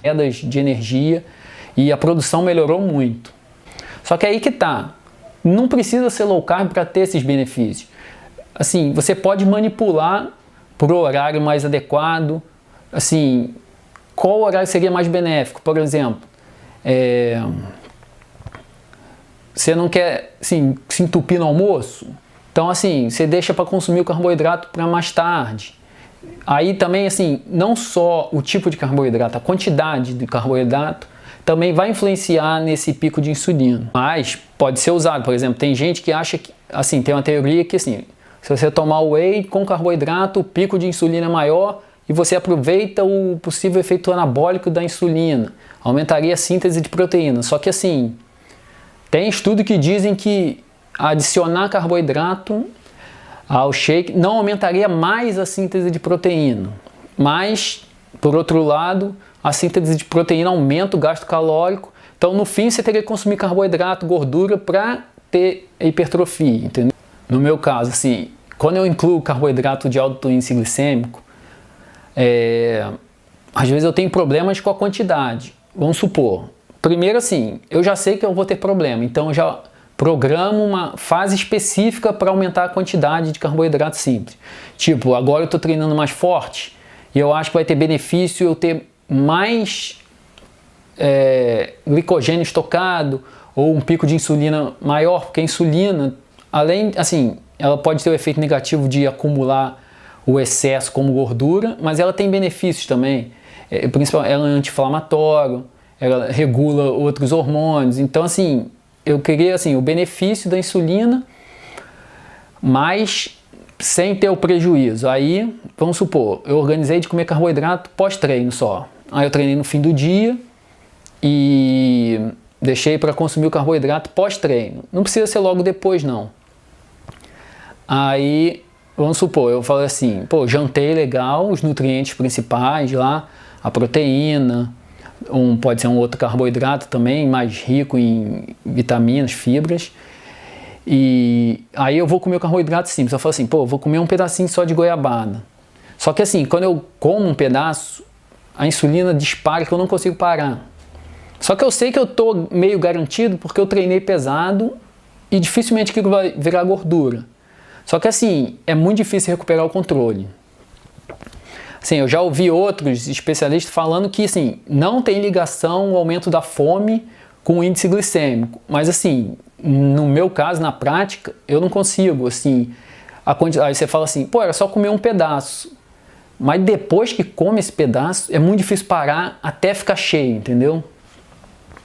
quedas de energia e a produção melhorou muito. Só que aí que tá, não precisa ser low carb para ter esses benefícios. Assim, você pode manipular para o horário mais adequado. Assim, qual horário seria mais benéfico? Por exemplo, você não quer assim, se entupir no almoço? Então, assim, você deixa para consumir o carboidrato para mais tarde. Aí também, assim, não só o tipo de carboidrato, a quantidade de carboidrato também vai influenciar nesse pico de insulina. Mas pode ser usado, por exemplo, tem gente que acha que, assim, tem uma teoria que, assim, se você tomar whey com carboidrato, o pico de insulina é maior e você aproveita o possível efeito anabólico da insulina, aumentaria a síntese de proteína. Só que, assim, tem estudos que dizem que adicionar carboidrato ao shake não aumentaria mais a síntese de proteína, mas, por outro lado, a síntese de proteína aumenta o gasto calórico, então no fim você teria que consumir carboidrato, gordura para ter hipertrofia, entendeu? No meu caso, assim, quando eu incluo carboidrato de alto índice glicêmico, às vezes eu tenho problemas com a quantidade. Vamos supor, primeiro assim, eu já sei que eu vou ter problema, então eu já programo uma fase específica para aumentar a quantidade de carboidrato simples. Tipo, agora eu estou treinando mais forte e eu acho que vai ter benefício eu ter mais glicogênio estocado ou um pico de insulina maior, porque a insulina, além, assim, ela pode ter o efeito negativo de acumular o excesso como gordura, mas ela tem benefícios também. Principalmente, ela é anti-inflamatório, ela regula outros hormônios. Então, assim, eu queria assim, o benefício da insulina, mas sem ter o prejuízo. Aí, vamos supor, eu organizei de comer carboidrato pós-treino só. Aí eu treinei no fim do dia e deixei para consumir o carboidrato pós-treino. Não precisa ser logo depois, não. Aí, vamos supor, eu falei assim, pô, jantei legal, os nutrientes principais lá, a proteína, pode ser um outro carboidrato também, mais rico em vitaminas, fibras. E aí eu vou comer o carboidrato simples. Eu falo assim, pô, vou comer um pedacinho só de goiabada. Só que assim, quando eu como um pedaço, a insulina dispara que eu não consigo parar. Só que eu sei que eu tô meio garantido porque eu treinei pesado e dificilmente aquilo vai virar gordura. Só que assim, é muito difícil recuperar o controle. Assim, eu já ouvi outros especialistas falando que assim, não tem ligação o aumento da fome com o índice glicêmico. Mas assim, no meu caso, na prática, eu não consigo. Assim, aí você fala assim, pô, era só comer um pedaço. Mas depois que come esse pedaço, é muito difícil parar até ficar cheio, entendeu?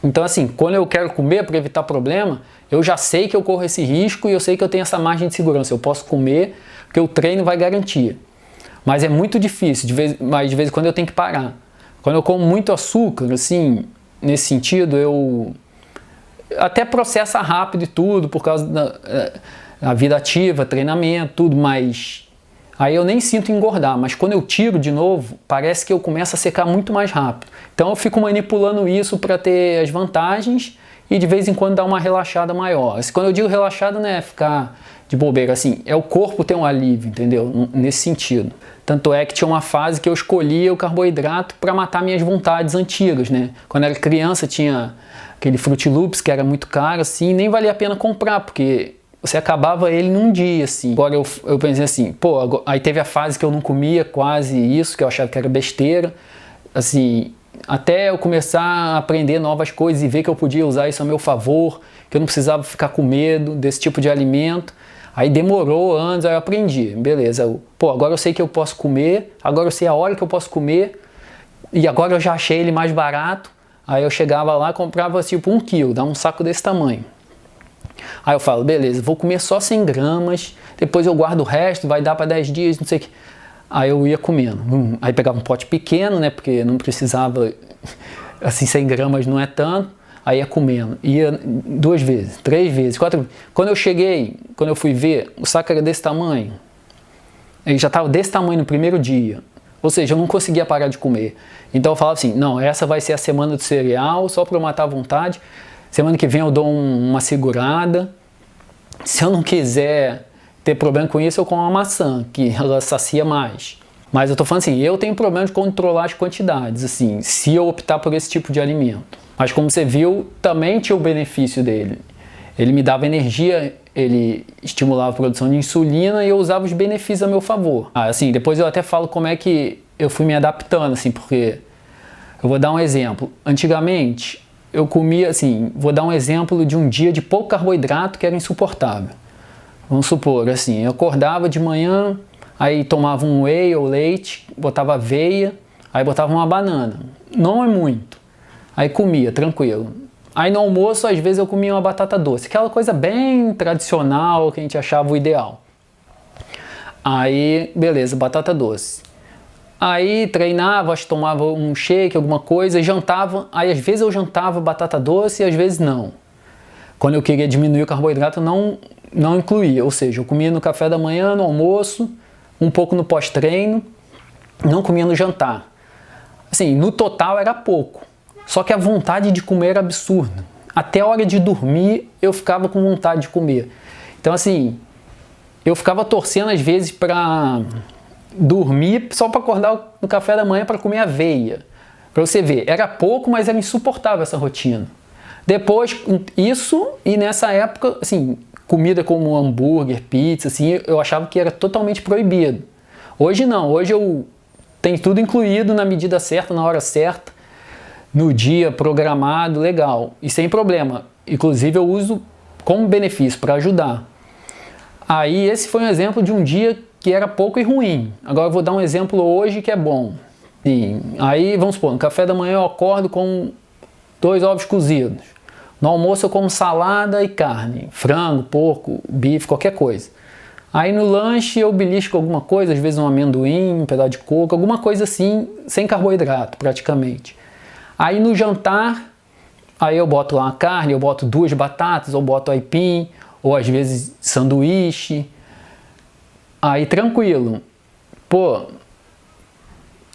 Então assim, quando eu quero comer para evitar problema, eu já sei que eu corro esse risco e eu sei que eu tenho essa margem de segurança. Eu posso comer porque o treino vai garantir. Mas é muito difícil, mas de vez em quando eu tenho que parar. Quando eu como muito açúcar, assim, nesse sentido, eu até processa rápido e tudo, por causa da vida ativa, treinamento, tudo, mas aí eu nem sinto engordar, mas quando eu tiro de novo, parece que eu começo a secar muito mais rápido. Então eu fico manipulando isso para ter as vantagens e de vez em quando dar uma relaxada maior. Quando eu digo relaxada, não é ficar de bobeira, assim, é o corpo ter um alívio, entendeu? Nesse sentido. Tanto é que tinha uma fase que eu escolhia o carboidrato para matar minhas vontades antigas, né? Quando eu era criança tinha aquele Fruit Loops que era muito caro, assim, nem valia a pena comprar, porque você acabava ele num dia, assim. Agora eu pensei assim, pô, aí teve a fase que eu não comia quase isso, que eu achava que era besteira, assim, até eu começar a aprender novas coisas e ver que eu podia usar isso a meu favor, que eu não precisava ficar com medo desse tipo de alimento. Aí demorou anos, aí eu aprendi, beleza, pô, agora eu sei que eu posso comer, agora eu sei a hora que eu posso comer, e agora eu já achei ele mais barato, aí eu chegava lá e comprava tipo 1 quilo, dá um saco desse tamanho. Aí eu falo, beleza, vou comer só 100 gramas, depois eu guardo o resto, vai dar para 10 dias, não sei o que. Aí eu ia comendo, aí pegava um pote pequeno, né, porque não precisava, assim, 100 gramas não é tanto. Aí ia comendo, ia 2 vezes, 3 vezes, 4 vezes. Quando eu fui ver, o saco era desse tamanho. Ele já estava desse tamanho no primeiro dia. Ou seja, eu não conseguia parar de comer. Então eu falava assim, não, essa vai ser a semana do cereal, só para eu matar a vontade. Semana que vem eu dou uma segurada. Se eu não quiser ter problema com isso, eu como uma maçã, que ela sacia mais. Mas eu tô falando assim, eu tenho problema de controlar as quantidades, assim, se eu optar por esse tipo de alimento. Mas como você viu, também tinha o benefício dele. Ele me dava energia, ele estimulava a produção de insulina e eu usava os benefícios a meu favor. Assim, depois eu até falo como é que eu fui me adaptando, assim, porque eu vou dar um exemplo. Antigamente, eu comia, assim, vou dar um exemplo de um dia de pouco carboidrato que era insuportável. Vamos supor, assim, eu acordava de manhã, aí tomava um whey ou leite, botava aveia, aí botava uma banana. Não é muito. Aí comia, tranquilo. Aí no almoço, às vezes, eu comia uma batata doce. Aquela coisa bem tradicional que a gente achava o ideal. Aí, beleza, batata doce. Aí treinava, acho que tomava um shake, alguma coisa, e jantava. Aí às vezes eu jantava batata doce e às vezes não. Quando eu queria diminuir o carboidrato, não incluía. Ou seja, eu comia no café da manhã, no almoço, um pouco no pós-treino, não comia no jantar. Assim, no total era pouco. Só que a vontade de comer era absurda. Até a hora de dormir eu ficava com vontade de comer. Então assim, eu ficava torcendo às vezes para dormir só para acordar no café da manhã para comer aveia. Para você ver, era pouco, mas era insuportável essa rotina. Depois, isso, e nessa época, assim, comida como hambúrguer, pizza, assim, eu achava que era totalmente proibido. Hoje não, hoje eu tenho tudo incluído na medida certa, na hora certa, no dia programado, legal, e sem problema. Inclusive eu uso como benefício para ajudar. Aí esse foi um exemplo de um dia que era pouco e ruim. Agora eu vou dar um exemplo hoje que é bom. Sim. Aí vamos supor, no café da manhã eu acordo com 2 ovos cozidos. No almoço eu como salada e carne, frango, porco, bife, qualquer coisa. Aí no lanche eu belisco alguma coisa, às vezes um amendoim, um pedaço de coco, alguma coisa assim, sem carboidrato praticamente. Aí no jantar, aí eu boto lá uma carne, eu boto 2 batatas, ou boto aipim, ou às vezes sanduíche. Aí tranquilo. Pô,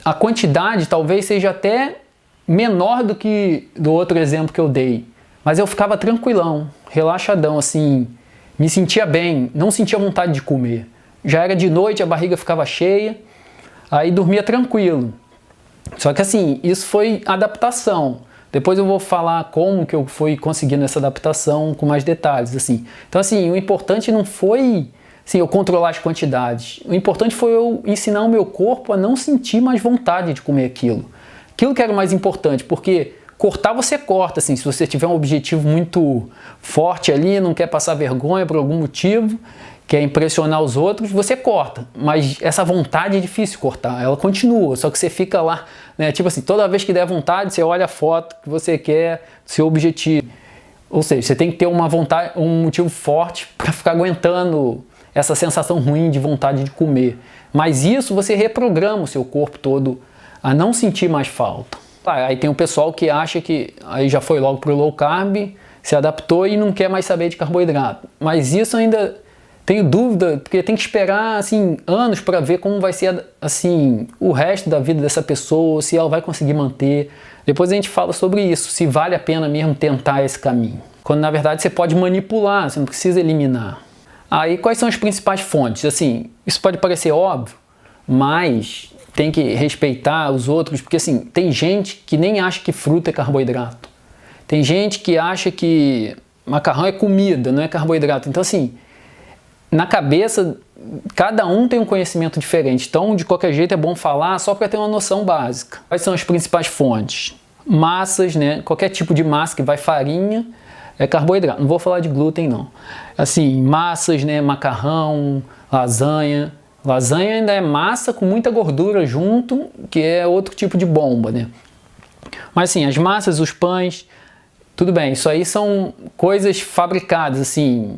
a quantidade talvez seja até menor do que do outro exemplo que eu dei. Mas eu ficava tranquilão, relaxadão, assim, me sentia bem, não sentia vontade de comer. Já era de noite, a barriga ficava cheia, aí dormia tranquilo. Só que assim, isso foi adaptação. Depois eu vou falar como que eu fui conseguindo essa adaptação com mais detalhes, assim. Então assim, o importante não foi assim, eu controlar as quantidades. O importante foi eu ensinar o meu corpo a não sentir mais vontade de comer aquilo. Aquilo que era o mais importante, porque cortar você corta, assim, se você tiver um objetivo muito forte ali, não quer passar vergonha por algum motivo, quer impressionar os outros, você corta. Mas essa vontade é difícil cortar, ela continua, só que você fica lá, né? Tipo assim, toda vez que der vontade, você olha a foto que você quer, seu objetivo. Ou seja, você tem que ter uma vontade, um motivo forte para ficar aguentando essa sensação ruim de vontade de comer. Mas isso você reprograma o seu corpo todo a não sentir mais falta. Aí tem o pessoal que acha que aí já foi logo pro low carb, se adaptou e não quer mais saber de carboidrato. Mas isso ainda tenho dúvida, porque tem que esperar assim anos para ver como vai ser assim o resto da vida dessa pessoa, se ela vai conseguir manter. Depois a gente fala sobre isso, se vale a pena mesmo tentar esse caminho. Quando na verdade você pode manipular, você não precisa eliminar. Aí quais são as principais fontes? Assim, isso pode parecer óbvio, mas tem que respeitar os outros, porque assim, tem gente que nem acha que fruta é carboidrato. Tem gente que acha que macarrão é comida, não é carboidrato. Então assim, na cabeça, cada um tem um conhecimento diferente. Então, de qualquer jeito, é bom falar só para ter uma noção básica. Quais são as principais fontes? Massas, né? Qualquer tipo de massa que vai farinha é carboidrato. Não vou falar de glúten, não. Assim, massas, né? Macarrão, lasanha. Lasanha ainda é massa com muita gordura junto, que é outro tipo de bomba, né? Mas assim, as massas, os pães, tudo bem, isso aí são coisas fabricadas, assim,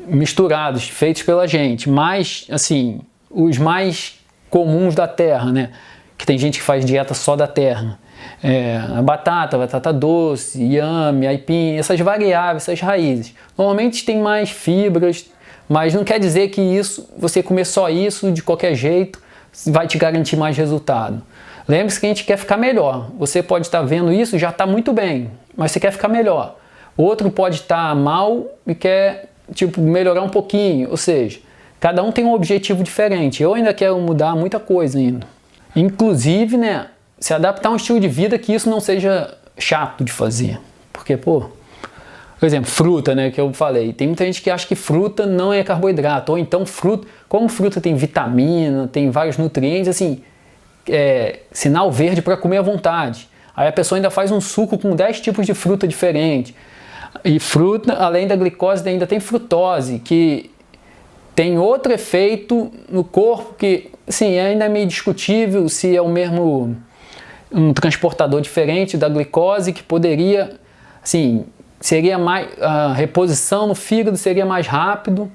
misturados, feitos pela gente. Mas, assim, os mais comuns da terra, né? Que tem gente que faz dieta só da terra. A batata doce, inhame, aipim, essas variáveis, essas raízes. Normalmente tem mais fibras, mas não quer dizer que isso, você comer só isso de qualquer jeito vai te garantir mais resultado. Lembre-se que a gente quer ficar melhor. Você pode estar vendo isso, já está muito bem, mas você quer ficar melhor. Outro pode estar mal e quer melhorar um pouquinho. Ou seja, cada um tem um objetivo diferente. Eu ainda quero mudar muita coisa ainda. Inclusive, né, se adaptar a um estilo de vida que isso não seja chato de fazer. Porque, pô, por exemplo, fruta, né, que eu falei. Tem muita gente que acha que fruta não é carboidrato. Ou então, fruta, como fruta tem vitamina, tem vários nutrientes, assim, sinal verde para comer à vontade. Aí a pessoa ainda faz um suco com 10 tipos de fruta diferente. E fruta, além da glicose, ainda tem frutose, que tem outro efeito no corpo que, sim, ainda é meio discutível se é o mesmo, um transportador diferente da glicose, que poderia, assim, seria mais, a reposição no fígado seria mais rápido,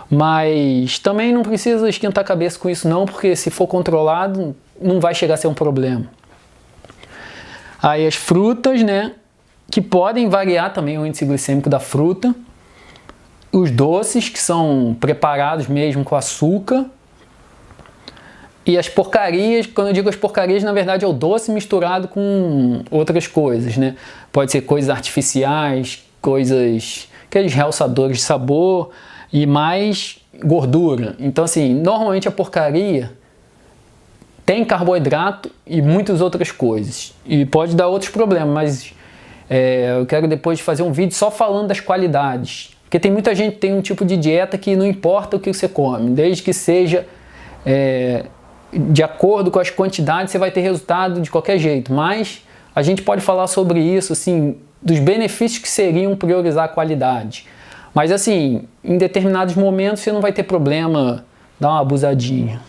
mas também não precisa esquentar a cabeça com isso não, porque se for controlado não vai chegar a ser um problema. Aí as frutas, né, que podem variar também o índice glicêmico da fruta, os doces que são preparados mesmo com açúcar, e as porcarias, quando eu digo as porcarias, na verdade é o doce misturado com outras coisas, né? Pode ser coisas artificiais, aqueles realçadores de sabor e mais gordura. Então, assim, normalmente a porcaria tem carboidrato e muitas outras coisas. E pode dar outros problemas, mas eu quero depois fazer um vídeo só falando das qualidades. Porque tem muita gente que tem um tipo de dieta que não importa o que você come, desde que seja de acordo com as quantidades, você vai ter resultado de qualquer jeito. Mas a gente pode falar sobre isso, assim, dos benefícios que seriam priorizar a qualidade. Mas assim, em determinados momentos você não vai ter problema dar uma abusadinha.